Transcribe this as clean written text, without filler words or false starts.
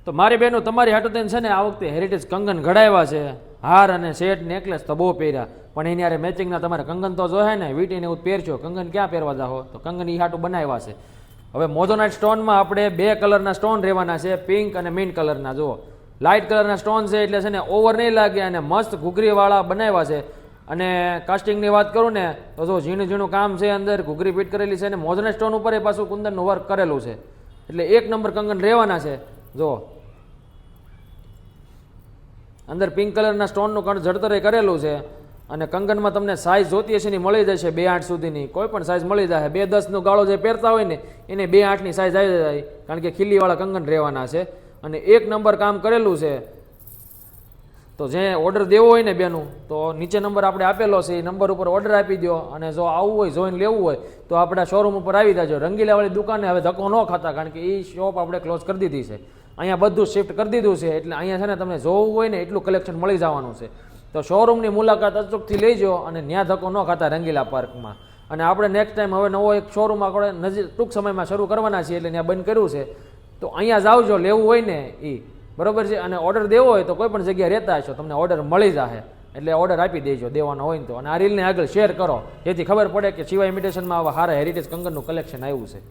તો મારી બહેનો તમારી હાટુ થઈને છે ને આ વખતે હેરિટેજ કંગન ઘડાવ્યા છે, હાર અને સેટ નેકલેસ તો બહુ પહેર્યા, પણ એની યારે મેચિંગના તમારે કંગન તો જોહે ને, વીટીને એવું પહેરશો, કંગન ક્યાં પહેરવા જાઓ? તો કંગન એ હાટું બનાવ્યા છે. હવે મોઝોનાઇટ સ્ટોનમાં આપણે 2 કલરના સ્ટોન રહેવાના છે, પિંક અને મિન્ટ કલરના. જુઓ લાઇટ કલરના સ્ટોન છે એટલે છે ને ઓવર નહીં લાગે અને મસ્ત ઘૂઘરીવાળા બનાવ્યા છે. અને કાસ્ટિંગની વાત કરું ને તો જો ઝીણું ઝીણું કામ છે, અંદર ઘૂઘરી ફિટ કરેલી છે અને મોઝોનાઇટ સ્ટોન ઉપર એ પાછું કુંદનનું વર્ક કરેલું છે, એટલે 1 નંબર કંગન રહેવાના છે. જો અંદર પિંક કલરના સ્ટોનનું કણ જડતરે કરેલું છે અને કંગનમાં તમને સાઇઝ જોતી હશે ને મળી જશે 2.8 સુધીની, કોઈ પણ સાઇઝ મળી જાય. 2.10નો ગાળો જે પહેરતા હોય ને એને 2.8ની સાઇઝ આવી જાય, કારણ કે ખીલીવાળા કંગન રહેવાના છે અને 1 નંબર કામ કરેલું છે. તો જે ઓર્ડર દેવો હોય ને બેનું તો નીચે નંબર આપણે આપેલો છે, એ નંબર ઉપર ઓર્ડર આપી દો અને જો આવવું હોય જોઈને લેવું હોય તો આપણા શોરૂમ ઉપર આવી જાજો. રંગીલાવાળી દુકાને હવે ધક્કો ન ખાતા, કારણ કે એ શોપ આપણે ક્લોઝ કરી દીધી છે, અહીંયા બધું શિફ્ટ કરી દીધું છે, એટલે અહીંયા છે ને તમને જોવું હોય ને એટલું કલેક્શન મળી જવાનું છે. તો શોરૂમની મુલાકાત અચૂકથી લેજો અને ત્યાં ધક્કો ન ખાતા રંગીલા પાર્કમાં. અને આપણે નેક્સ્ટ ટાઈમ હવે નવો એક શોરૂમ આપણે નજીક ટૂંક સમયમાં શરૂ કરવાના છીએ, એટલે ત્યાં બંધ કર્યું છે. તો અહીંયા જાવજો લેવું હોય ને એ બરોબર છે. અને ઓર્ડર દેવો હોય તો કોઈ પણ જગ્યાએ રહેતા હશો તમને ઓર્ડર મળી જશે, એટલે ઓર્ડર આપી દેજો દેવાનો હોય ને તો. અને આ રીલને આગળ શેર કરો જેથી ખબર પડે કે શિવા ઇમિટેશનમાં આવા સારા હેરિટેજ કંગનનું કલેક્શન આવ્યું છે.